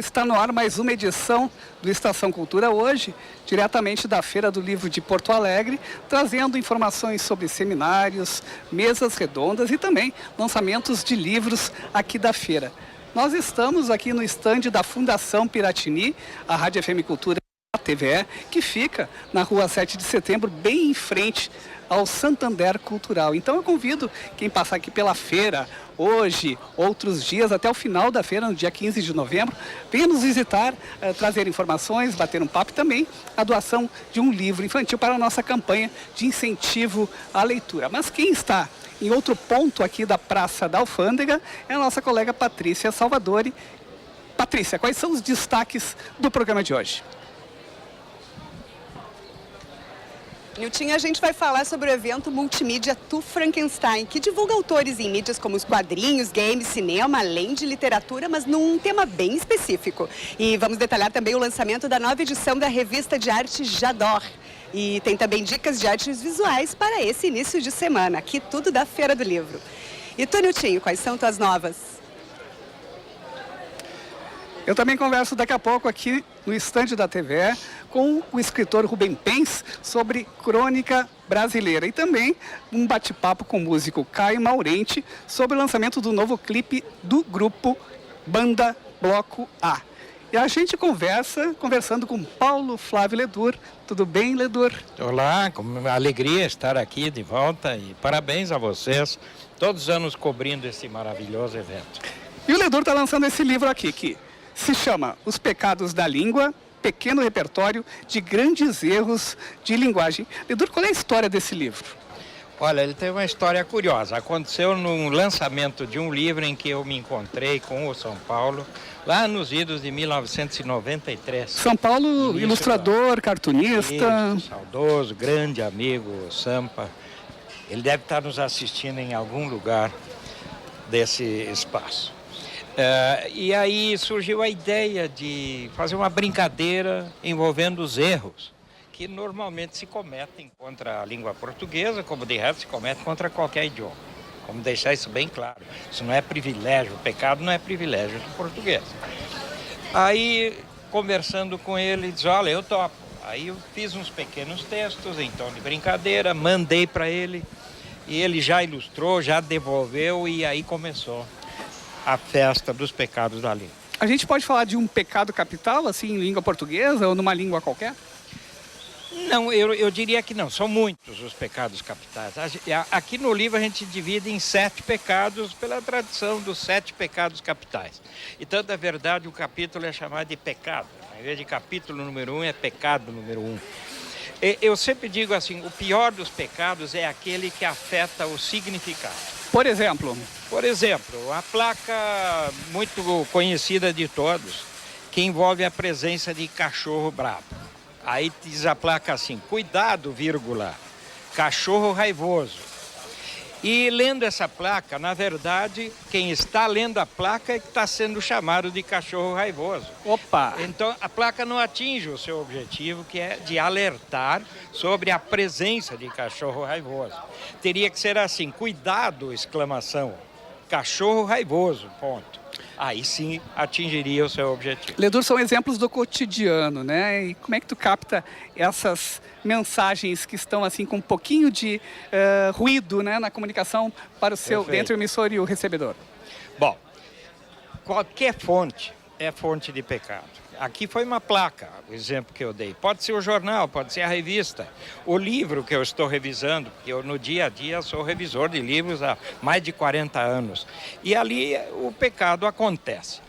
está no ar mais uma edição do Estação Cultura hoje, diretamente da Feira do Livro de Porto Alegre, trazendo informações sobre seminários, mesas redondas e também lançamentos de livros aqui da feira. Nós estamos aqui no estande da Fundação Piratini, a Rádio FM Cultura TVE, que fica na rua 7 de setembro, bem em frente ao Santander Cultural. Então eu convido quem passar aqui pela feira, hoje, outros dias, até o final da feira, no dia 15 de novembro, venha nos visitar, trazer informações, bater um papo e também a doação de um livro infantil para a nossa campanha de incentivo à leitura. Mas quem está em outro ponto aqui da Praça da Alfândega é a nossa colega Patrícia Salvadori. Patrícia, quais são os destaques do programa de hoje? Nilton, a gente vai falar sobre o evento multimídia Tu Frankenstein, que divulga autores em mídias como os quadrinhos, games, cinema, além de literatura, mas num tema bem específico. E vamos detalhar também o lançamento da nova edição da revista de arte Jador. E tem também dicas de artes visuais para esse início de semana, aqui tudo da Feira do Livro. E tu, Nilton, quais são tuas novas? Eu também converso daqui a pouco aqui no estande da TVE com o escritor Rubem Pens sobre crônica brasileira e também um bate-papo com o músico Caio Maurente sobre o lançamento do novo clipe do grupo Banda Bloco A. E a gente conversando com Paulo Flávio Ledur. Tudo bem, Ledur? Olá, com alegria estar aqui de volta e parabéns a vocês, todos os anos cobrindo esse maravilhoso evento. E o Ledur está lançando esse livro aqui, que se chama Os Pecados da Língua, pequeno repertório de grandes erros de linguagem. Ledur, qual é a história desse livro? Olha, ele tem uma história curiosa. Aconteceu no lançamento de um livro em que eu me encontrei com o São Paulo, lá nos idos de 1993. São Paulo, ilustrador, cartunista. Isso, saudoso, grande amigo Sampa. Ele deve estar nos assistindo em algum lugar desse espaço. E aí surgiu a ideia de fazer uma brincadeira envolvendo os erros que normalmente se cometem contra a língua portuguesa, como de resto se comete contra qualquer idioma. Vamos deixar isso bem claro. Isso não é privilégio, o pecado não é privilégio do português. Aí, conversando com ele, ele disse, olha, eu topo. Aí eu fiz uns pequenos textos em tom de brincadeira, mandei para ele, e ele já ilustrou, já devolveu, e aí começou a festa dos pecados da língua. A gente pode falar de um pecado capital, assim, em língua portuguesa ou numa língua qualquer? Não, eu diria que não. São muitos os pecados capitais. Aqui no livro a gente divide em 7 pecados pela tradição dos 7 pecados capitais. E tanto é verdade, o capítulo é chamado de pecado. Em vez de capítulo número 1, é pecado número 1. Eu sempre digo assim, o pior dos pecados é aquele que afeta o significado. Por exemplo? Por exemplo, a placa muito conhecida de todos, que envolve a presença de cachorro bravo. Aí diz a placa assim, cuidado, vírgula, cachorro raivoso. E lendo essa placa, na verdade, quem está lendo a placa é que está sendo chamado de cachorro raivoso. Opa! Então, a placa não atinge o seu objetivo, que é de alertar sobre a presença de cachorro raivoso. Teria que ser assim, cuidado, exclamação, cachorro raivoso, ponto. Aí sim atingiria o seu objetivo. Ledur, são exemplos do cotidiano, né? E como é que tu capta essas mensagens que estão assim com um pouquinho de ruído, né, na comunicação para o seu, entre o emissor e o recebedor? Bom, qualquer fonte é fonte de pecado. Aqui foi uma placa, o exemplo que eu dei. Pode ser o jornal, pode ser a revista, o livro que eu estou revisando, porque eu no dia a dia sou revisor de livros há mais de 40 anos. E ali o pecado acontece.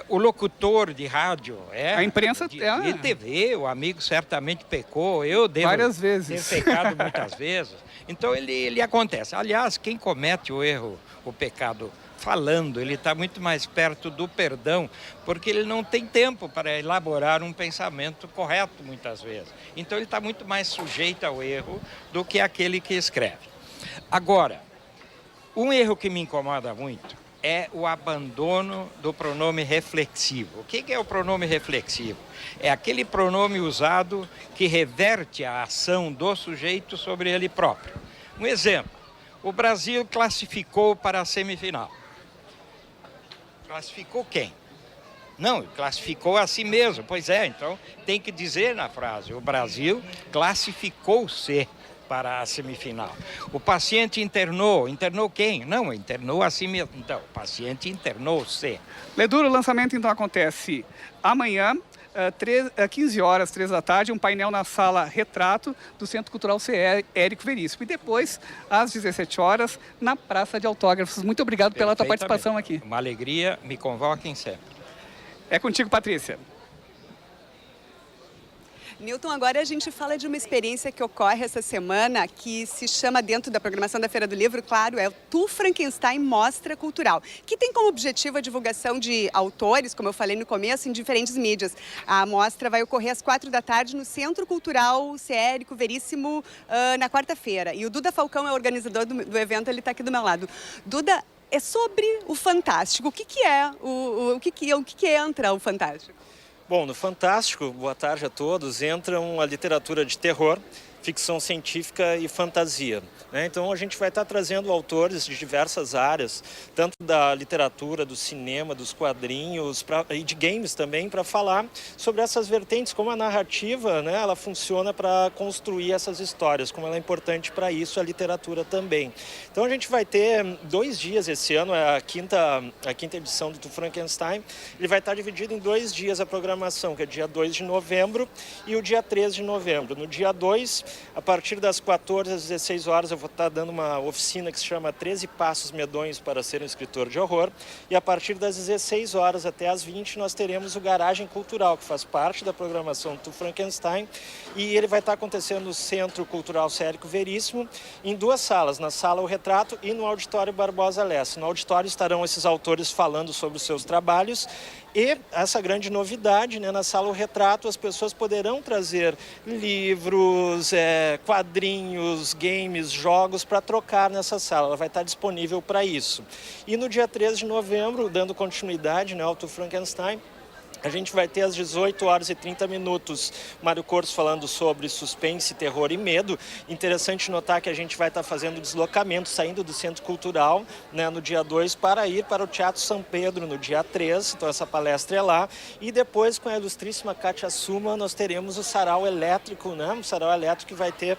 O locutor de rádio, a imprensa de TV, o amigo certamente pecou, eu devo várias vezes. ter pecado muitas vezes. Então ele acontece. Aliás, quem comete o erro, o pecado falando, ele está muito mais perto do perdão, porque ele não tem tempo para elaborar um pensamento correto muitas vezes. Então ele está muito mais sujeito ao erro do que aquele que escreve. Agora, um erro que me incomoda muito é o abandono do pronome reflexivo. O que é o pronome reflexivo? É aquele pronome usado que reverte a ação do sujeito sobre ele próprio. Um exemplo, o Brasil classificou para a semifinal. Classificou quem? Não, classificou a si mesmo. Pois é, então tem que dizer na frase, o Brasil classificou-se para a semifinal. O paciente internou quem? Não, internou a si mesmo. Então, o paciente internou-se. Leduro, o lançamento então acontece amanhã, 15 horas, 3 da tarde, um painel na sala Retrato do Centro Cultural Érico Veríssimo. E depois, às 17 horas, na Praça de Autógrafos. Muito obrigado pela tua participação aqui. Uma alegria, me convoquem sempre. É contigo, Patrícia. Newton, agora a gente fala de uma experiência que ocorre essa semana que se chama, dentro da programação da Feira do Livro, claro, é o Tu Frankenstein Mostra Cultural, que tem como objetivo a divulgação de autores, como eu falei no começo, em diferentes mídias. A mostra vai ocorrer às 4 da tarde no Centro Cultural Érico Veríssimo, na quarta-feira. E o Duda Falcão é o organizador do evento, ele está aqui do meu lado. Duda, é sobre o Fantástico. O que entra o Fantástico? Bom, no Fantástico, boa tarde a todos, entram a literatura de terror, ficção científica e fantasia. Então a gente vai estar trazendo autores de diversas áreas, tanto da literatura, do cinema, dos quadrinhos e de games também, para falar sobre essas vertentes, como a narrativa, ela funciona para construir essas histórias, como ela é importante para isso, a literatura também. Então a gente vai ter 2 dias esse ano, é a quinta edição do Tu Frankenstein. Ele vai estar dividido em 2 dias a programação, que é dia 2 de novembro e o dia 3 de novembro. No dia 2, a partir das 14 às 16 horas, eu vou estar dando uma oficina que se chama 13 Passos Medonhos para ser um escritor de horror. E a partir das 16 horas até às 20, nós teremos o Garagem Cultural, que faz parte da programação do Frankenstein. E ele vai estar acontecendo no Centro Cultural Érico Veríssimo, em 2 salas, na Sala O Retrato e no Auditório Barbosa Lessa. No auditório estarão esses autores falando sobre os seus trabalhos. E essa grande novidade, na Sala O Retrato, as pessoas poderão trazer livros, quadrinhos, games, jogos para trocar nessa sala. Ela vai estar disponível para isso. E no dia 3 de novembro, dando continuidade ao Tu Frankenstein, a gente vai ter às 18 horas e 30 minutos Mário Corso falando sobre suspense, terror e medo. Interessante notar que a gente vai estar fazendo deslocamento, saindo do Centro Cultural no dia 2 para ir para o Teatro São Pedro no dia 3. Então essa palestra é lá. E depois, com a ilustríssima Kátia Suma, nós teremos o Sarau Elétrico, um Sarau Elétrico que vai ter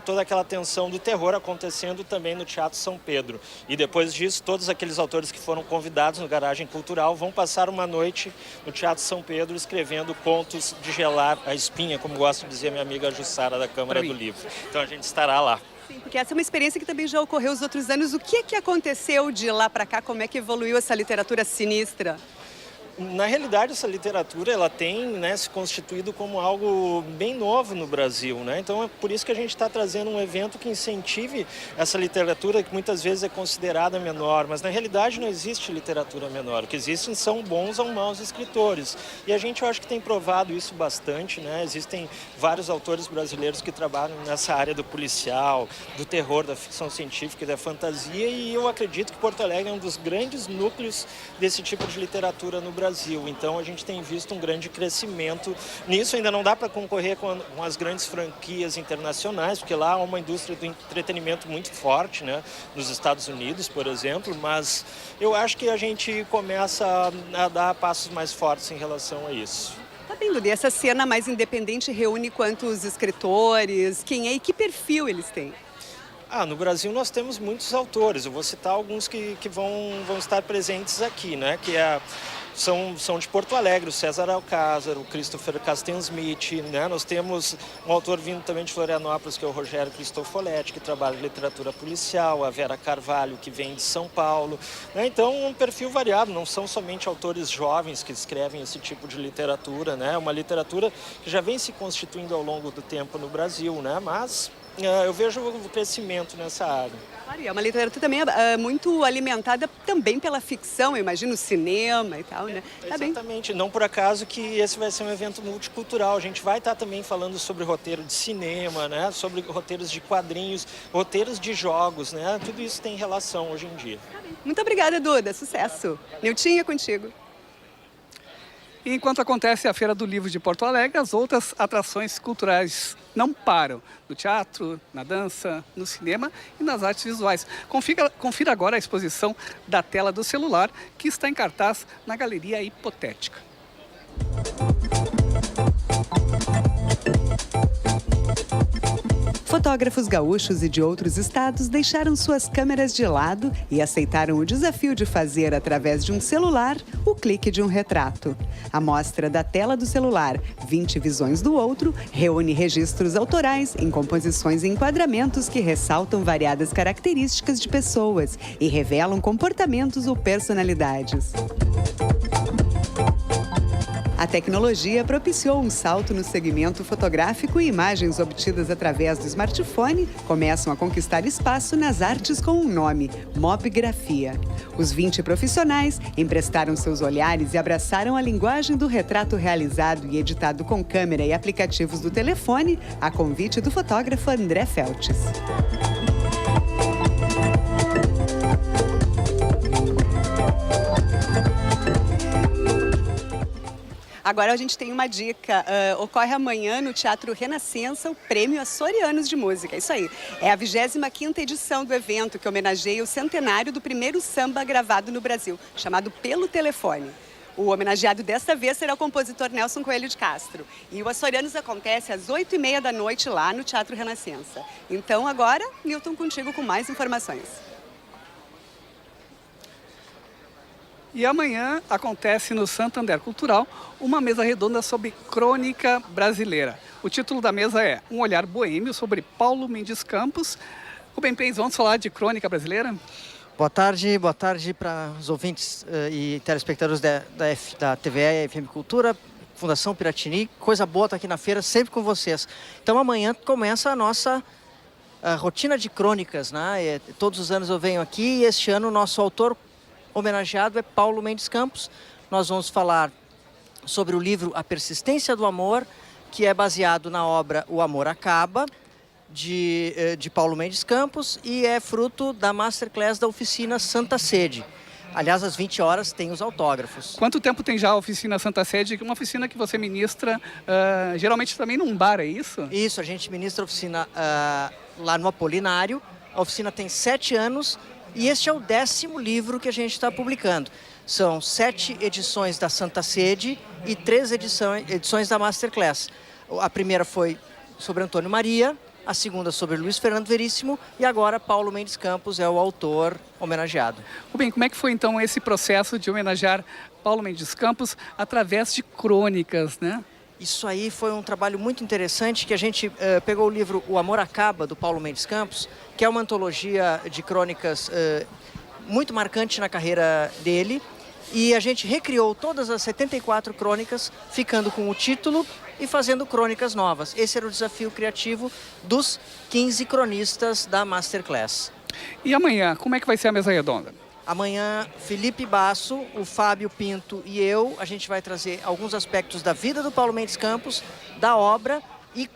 toda aquela tensão do terror acontecendo também no Teatro São Pedro. E depois disso, todos aqueles autores que foram convidados no Garagem Cultural vão passar uma noite no Teatro São Pedro escrevendo contos de gelar a espinha, como gosta de dizer minha amiga Jussara da Câmara do Livro. Então a gente estará lá. Sim, porque essa é uma experiência que também já ocorreu os outros anos. O que aconteceu de lá para cá? Como é que evoluiu essa literatura sinistra? Na realidade, essa literatura ela tem se constituído como algo bem novo no Brasil. Então é por isso que a gente está trazendo um evento que incentive essa literatura que muitas vezes é considerada menor, mas na realidade não existe literatura menor. O que existem são bons ou maus escritores. E a gente, eu acho que tem provado isso bastante. Existem vários autores brasileiros que trabalham nessa área do policial, do terror, da ficção científica e da fantasia, e eu acredito que Porto Alegre é um dos grandes núcleos desse tipo de literatura no Brasil. Então a gente tem visto um grande crescimento nisso. Ainda não dá para concorrer com as grandes franquias internacionais, porque lá há uma indústria do entretenimento muito forte, nos Estados Unidos, por exemplo, mas eu acho que a gente começa a dar passos mais fortes em relação a isso. Tá bem, Duda, e essa cena mais independente reúne quantos escritores, quem é e que perfil eles têm? No Brasil nós temos muitos autores. Eu vou citar alguns que vão estar presentes aqui, que são de Porto Alegre, o César Alcázar, o Christopher Casten-Smith, Nós temos um autor vindo também de Florianópolis, que é o Rogério Cristofoletti, que trabalha em literatura policial, a Vera Carvalho, que vem de São Paulo. Então, um perfil variado, não são somente autores jovens que escrevem esse tipo de literatura, É uma literatura que já vem se constituindo ao longo do tempo no Brasil, Mas eu vejo o crescimento nessa área. Claro, e é uma literatura também muito alimentada também pela ficção, eu imagino, cinema e tal, Tá exatamente, bem. Não por acaso que esse vai ser um evento multicultural. A gente vai estar também falando sobre roteiro de cinema, sobre roteiros de quadrinhos, roteiros de jogos, Tudo isso tem relação hoje em dia. Tá bem. Muito obrigada, Duda. Sucesso. Niltinha, é contigo. E enquanto acontece a Feira do Livro de Porto Alegre, as outras atrações culturais não param. No teatro, na dança, no cinema e nas artes visuais. Confira agora a exposição da tela do celular, que está em cartaz na Galeria Hipotética. Fotógrafos gaúchos e de outros estados deixaram suas câmeras de lado e aceitaram o desafio de fazer, através de um celular, o clique de um retrato. A mostra da tela do celular, 20 visões do outro, reúne registros autorais em composições e enquadramentos que ressaltam variadas características de pessoas e revelam comportamentos ou personalidades. A tecnologia propiciou um salto no segmento fotográfico e imagens obtidas através do smartphone começam a conquistar espaço nas artes com um nome, mobigrafia. Os 20 profissionais emprestaram seus olhares e abraçaram a linguagem do retrato realizado e editado com câmera e aplicativos do telefone, a convite do fotógrafo André Feltes. Agora a gente tem uma dica, ocorre amanhã no Teatro Renascença o Prêmio Açorianos de Música, isso aí. É a 25ª edição do evento que homenageia o centenário do primeiro samba gravado no Brasil, chamado Pelo Telefone. O homenageado desta vez será o compositor Nelson Coelho de Castro. E o Açorianos acontece às 8h30 da noite lá no Teatro Renascença. Então agora, Milton, contigo com mais informações. E amanhã acontece no Santander Cultural uma mesa redonda sobre crônica brasileira. O título da mesa é Um Olhar Boêmio sobre Paulo Mendes Campos. Rubem Pens, vamos falar de crônica brasileira? Boa tarde para os ouvintes e telespectadores da TVE FM Cultura, Fundação Piratini. Coisa boa estar aqui na feira, sempre com vocês. Então amanhã começa a nossa rotina de crônicas, né? Todos os anos eu venho aqui e este ano o nosso autor homenageado é Paulo Mendes Campos. Nós vamos falar sobre o livro A Persistência do Amor, que é baseado na obra O Amor Acaba, de Paulo Mendes Campos, e é fruto da Masterclass da oficina Santa Sede. Aliás, às 20 horas tem os autógrafos. Quanto tempo tem já a oficina Santa Sede? Uma oficina que você ministra geralmente também num bar, é isso? Isso, a gente ministra a oficina lá no Apolinário. A oficina tem 7 anos. E este é o 10º livro que a gente está publicando. São 7 edições da Santa Sede e 3 edições da Masterclass. A primeira foi sobre Antônio Maria, a segunda sobre Luiz Fernando Veríssimo e agora Paulo Mendes Campos é o autor homenageado. Rubem, como é que foi então esse processo de homenagear Paulo Mendes Campos através de crônicas, né? Isso aí foi um trabalho muito interessante, que a gente pegou o livro O Amor Acaba, do Paulo Mendes Campos, que é uma antologia de crônicas muito marcante na carreira dele, e a gente recriou todas as 74 crônicas, ficando com o título e fazendo crônicas novas. Esse era o desafio criativo dos 15 cronistas da Masterclass. E amanhã, como é que vai ser a mesa redonda? Amanhã, Felipe Basso, o Fábio Pinto e eu, a gente vai trazer alguns aspectos da vida do Paulo Mendes Campos, da obra e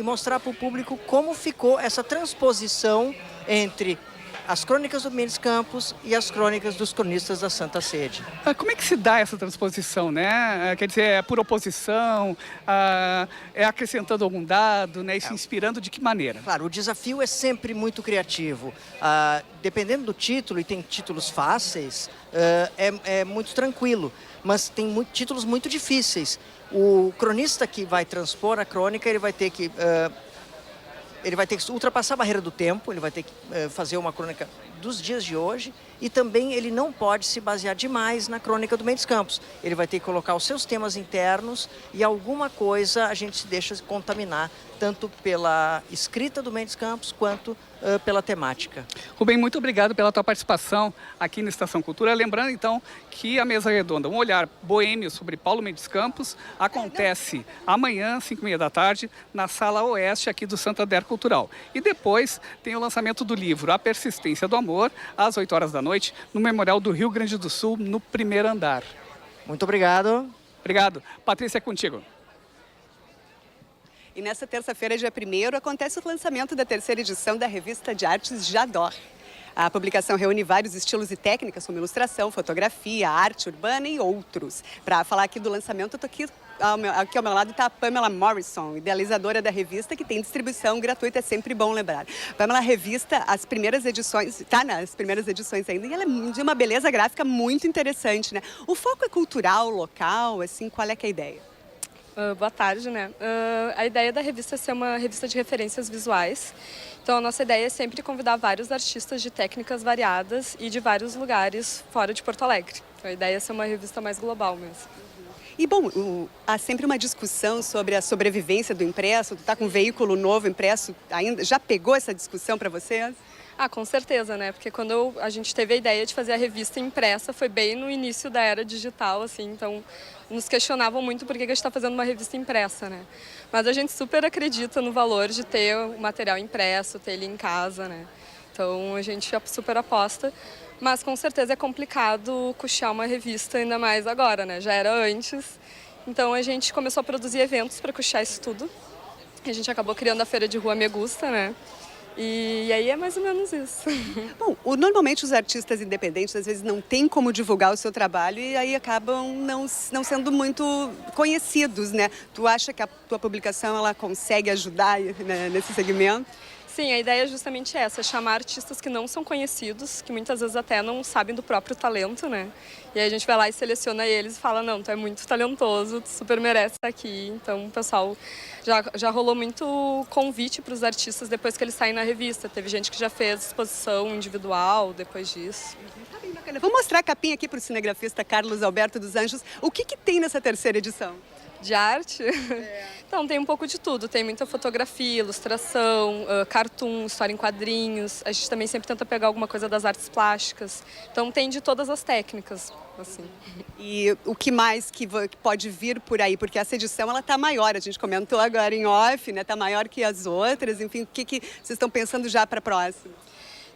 mostrar para o público como ficou essa transposição entre as crônicas do Mendes Campos e as crônicas dos cronistas da Santa Sede. Como é que se dá essa transposição, né? Quer dizer, é por oposição, é acrescentando algum dado, né? E se inspirando de que maneira? Claro, o desafio é sempre muito criativo. Dependendo do título, e tem títulos fáceis, é muito tranquilo, mas tem títulos muito difíceis. O cronista que vai transpor a crônica, ele vai ter que ultrapassar a barreira do tempo, ele vai ter que fazer uma crônica dos dias de hoje e também ele não pode se basear demais na crônica do Mendes Campos. Ele vai ter que colocar os seus temas internos e alguma coisa a gente se deixa contaminar, tanto pela escrita do Mendes Campos quanto pela temática. Rubem, muito obrigado pela tua participação aqui na Estação Cultura. Lembrando, então, que a mesa redonda, um olhar boêmio sobre Paulo Mendes Campos, acontece amanhã, 5h30 da tarde, na Sala Oeste aqui do Santander Cultural. E depois tem o lançamento do livro A Persistência do Amor, às 8 horas da noite, no Memorial do Rio Grande do Sul, no primeiro andar. Muito obrigado. Obrigado. Patrícia, é contigo. E nessa terça-feira, dia 1º, acontece o lançamento da 3ª edição da revista de artes Jador. A publicação reúne vários estilos e técnicas, como ilustração, fotografia, arte urbana e outros. Para falar aqui do lançamento, eu estou aqui ao meu lado está a Pamela Morrison, idealizadora da revista, que tem distribuição gratuita, é sempre bom lembrar. Pamela, a revista, as primeiras edições, está nas primeiras edições ainda, e ela é de uma beleza gráfica muito interessante, né? O foco é cultural, local, assim, qual é que é a ideia? Boa tarde, né? A ideia da revista é ser uma revista de referências visuais. Então, a nossa ideia é sempre convidar vários artistas de técnicas variadas e de vários lugares fora de Porto Alegre. Então, a ideia é ser uma revista mais global mesmo. E, bom, há sempre uma discussão sobre a sobrevivência do impresso. Tu está com um veículo novo impresso ainda? Já pegou essa discussão para vocês? Com certeza, né? Porque quando a gente teve a ideia de fazer a revista impressa, foi bem no início da era digital, assim, então nos questionavam muito por que a gente está fazendo uma revista impressa, né? Mas a gente super acredita no valor de ter o material impresso, ter ele em casa, né? Então a gente super aposta, mas com certeza é complicado custear uma revista, ainda mais agora, né? Já era antes, então a gente começou a produzir eventos para custear isso tudo. A gente acabou criando a Feira de Rua Me Gusta, né? E aí é mais ou menos isso. Bom, normalmente os artistas independentes às vezes não têm como divulgar o seu trabalho e aí acabam não sendo muito conhecidos, né? Tu acha que a tua publicação ela consegue ajudar, né, nesse segmento? Sim, a ideia é justamente essa, chamar artistas que não são conhecidos, que muitas vezes até não sabem do próprio talento, né? E aí a gente vai lá e seleciona eles e fala, não, tu é muito talentoso, tu super merece estar aqui. Então o pessoal já rolou muito convite para os artistas depois que eles saem na revista. Teve gente que já fez exposição individual depois disso. Tá bem bacana. Vou mostrar a capinha aqui para o cinegrafista Carlos Alberto dos Anjos. O que tem nessa terceira edição? De arte? Então, tem um pouco de tudo. Tem muita fotografia, ilustração, cartoon, história em quadrinhos. A gente também sempre tenta pegar alguma coisa das artes plásticas. Então, tem de todas as técnicas, assim. E o que mais que pode vir por aí? Porque essa edição, ela tá maior. A gente comentou agora em off, né? Tá maior que as outras. Enfim, o que vocês estão pensando já para a próxima?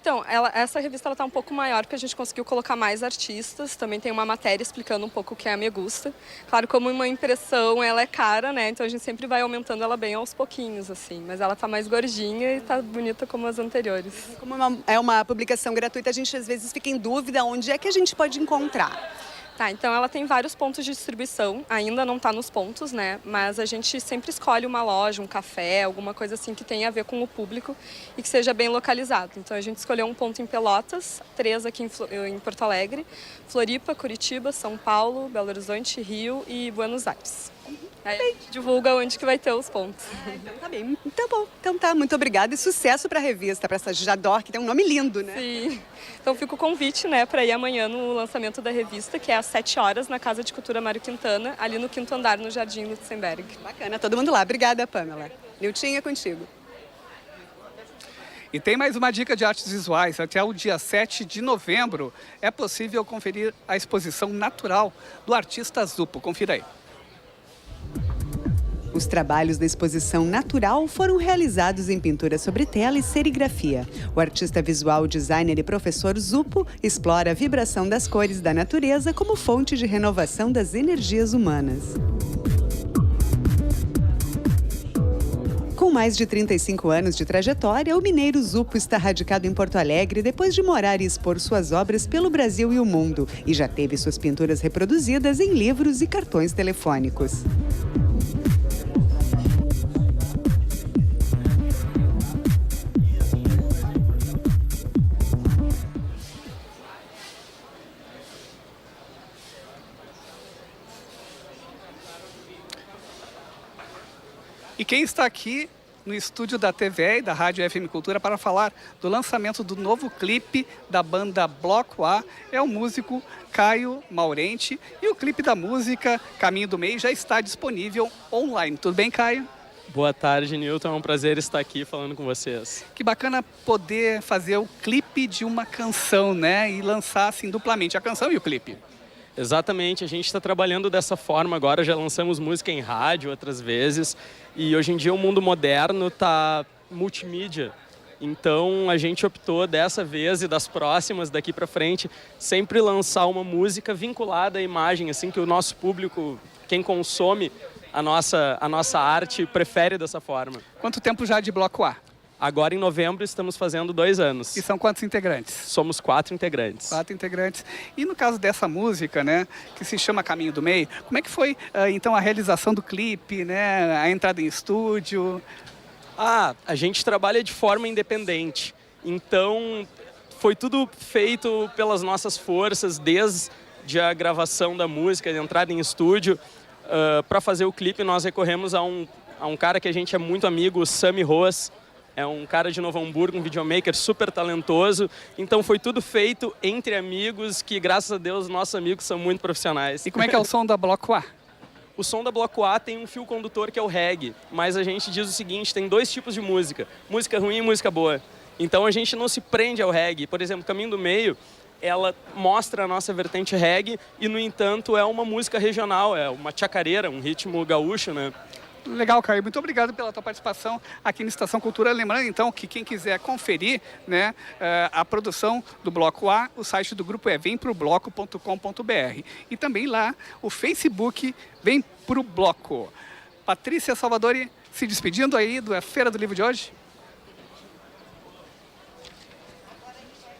Então, essa revista está um pouco maior porque a gente conseguiu colocar mais artistas. Também tem uma matéria explicando um pouco o que é a Me Gusta. Claro, como uma impressão ela é cara, né? Então a gente sempre vai aumentando ela bem aos pouquinhos, assim. Mas ela está mais gordinha e está bonita como as anteriores. Como é uma publicação gratuita, a gente às vezes fica em dúvida onde é que a gente pode encontrar. Tá, então ela tem vários pontos de distribuição, ainda não está nos pontos, né? Mas a gente sempre escolhe uma loja, um café, alguma coisa assim que tenha a ver com o público e que seja bem localizado. Então a gente escolheu um ponto em Pelotas, 3 aqui em Porto Alegre, Floripa, Curitiba, São Paulo, Belo Horizonte, Rio e Buenos Aires. Aí a gente divulga onde que vai ter os pontos. Então tá bem. Então bom. Então tá, muito obrigada e sucesso para a revista, para essa Jador, que tem um nome lindo, né? Sim. Então fica o convite, né, para ir amanhã no lançamento da revista, que é às 7 horas, na Casa de Cultura Mário Quintana, ali no 5º andar, no Jardim Lutzenberg. Bacana, todo mundo lá. Obrigada, Pamela. Nilton, é contigo. E tem mais uma dica de artes visuais. Até o dia 7 de novembro é possível conferir a exposição natural do artista Zupo. Confira aí. Os trabalhos da exposição natural foram realizados em pintura sobre tela e serigrafia. O artista visual, designer e professor Zupo explora a vibração das cores da natureza como fonte de renovação das energias humanas. Com mais de 35 anos de trajetória, o mineiro Zupo está radicado em Porto Alegre depois de morar e expor suas obras pelo Brasil e o mundo, e já teve suas pinturas reproduzidas em livros e cartões telefônicos. E quem está aqui no estúdio da TVE e da Rádio FM Cultura para falar do lançamento do novo clipe da banda Bloco A é o músico Caio Maurenti. E o clipe da música Caminho do Meio já está disponível online. Tudo bem, Caio? Boa tarde, Nilton. É um prazer estar aqui falando com vocês. Que bacana poder fazer o clipe de uma canção, né? E lançar assim duplamente a canção e o clipe. Exatamente, a gente está trabalhando dessa forma agora, já lançamos música em rádio outras vezes e hoje em dia o mundo moderno está multimídia. Então a gente optou dessa vez e das próximas daqui para frente sempre lançar uma música vinculada à imagem, assim que o nosso público, quem consome a nossa arte, prefere dessa forma. Quanto tempo já de Bloco A? Agora, em novembro, estamos fazendo 2 anos. E são quantos integrantes? Somos 4 integrantes. 4 integrantes. E no caso dessa música, né, que se chama Caminho do Meio, como é que foi, então, a realização do clipe, né, a entrada em estúdio? A gente trabalha de forma independente. Então, foi tudo feito pelas nossas forças, desde a gravação da música, de entrada em estúdio. Para fazer o clipe, nós recorremos a um cara que a gente é muito amigo, o Sami Roas. É um cara de Novo Hamburgo, um videomaker super talentoso. Então foi tudo feito entre amigos, que graças a Deus nossos amigos são muito profissionais. E como é que é o som da Bloco A? O som da Bloco A tem um fio condutor que é o reggae, mas a gente diz o seguinte, tem 2 tipos de música, música ruim e música boa. Então a gente não se prende ao reggae. Por exemplo, Caminho do Meio, ela mostra a nossa vertente reggae e, no entanto, é uma música regional, é uma chacareira, um ritmo gaúcho, né? Legal, Caio. Muito obrigado pela tua participação aqui no Estação Cultura. Lembrando, então, que quem quiser conferir, né, a produção do Bloco A, o site do grupo é vemprobloco.com.br. E também lá o Facebook Vem Pro Bloco. Patrícia Salvadori se despedindo aí da Feira do Livro de hoje.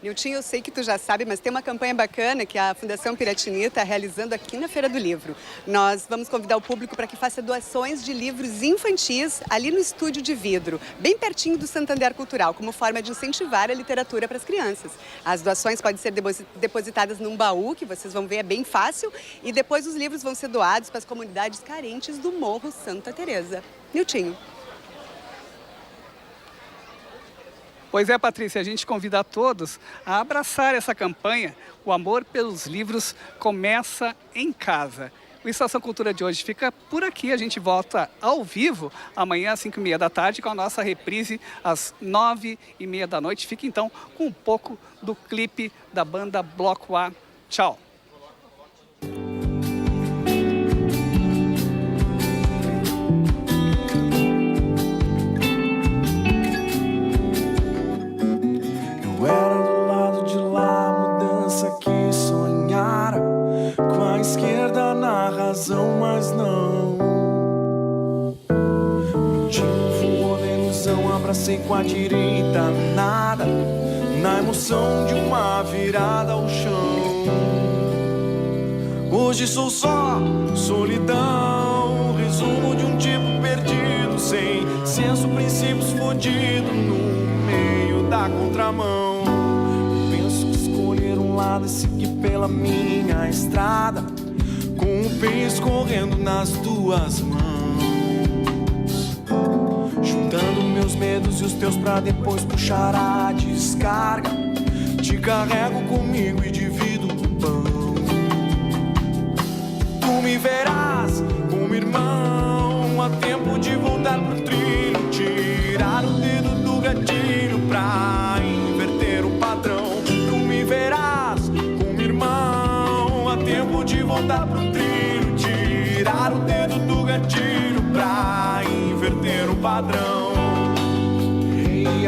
Niltinho, eu sei que tu já sabe, mas tem uma campanha bacana que a Fundação Piratini está realizando aqui na Feira do Livro. Nós vamos convidar o público para que faça doações de livros infantis ali no Estúdio de Vidro, bem pertinho do Santander Cultural, como forma de incentivar a literatura para as crianças. As doações podem ser depositadas num baú, que vocês vão ver, é bem fácil, e depois os livros vão ser doados para as comunidades carentes do Morro Santa Teresa. Niltinho. Pois é, Patrícia, a gente convida a todos a abraçar essa campanha. O amor pelos livros começa em casa. O Estação Cultura de hoje fica por aqui. A gente volta ao vivo amanhã às 5h30 da tarde com a nossa reprise às 9h30 da noite. Fica então com um pouco do clipe da banda Bloco A. Tchau! Mas não. Meu time voou na ilusão, abracei com a direita nada, na emoção de uma virada ao chão. Hoje sou só solidão, resumo de um tipo perdido, sem senso, princípios fodido no meio da contramão. Penso que escolher um lado e seguir pela minha estrada, com o peito escorrendo nas 2 mãos, juntando meus medos e os teus pra depois puxar a descarga. Te carrego comigo e divido o pão. Tu me verás como irmão, há tempo de voltar pro trilho, tirar o dedo do gatilho pra inverter o padrão. Tu me verás como irmão, há tempo de voltar pro trilho, tirar o dedo do gatilho pra inverter o padrão. Hey,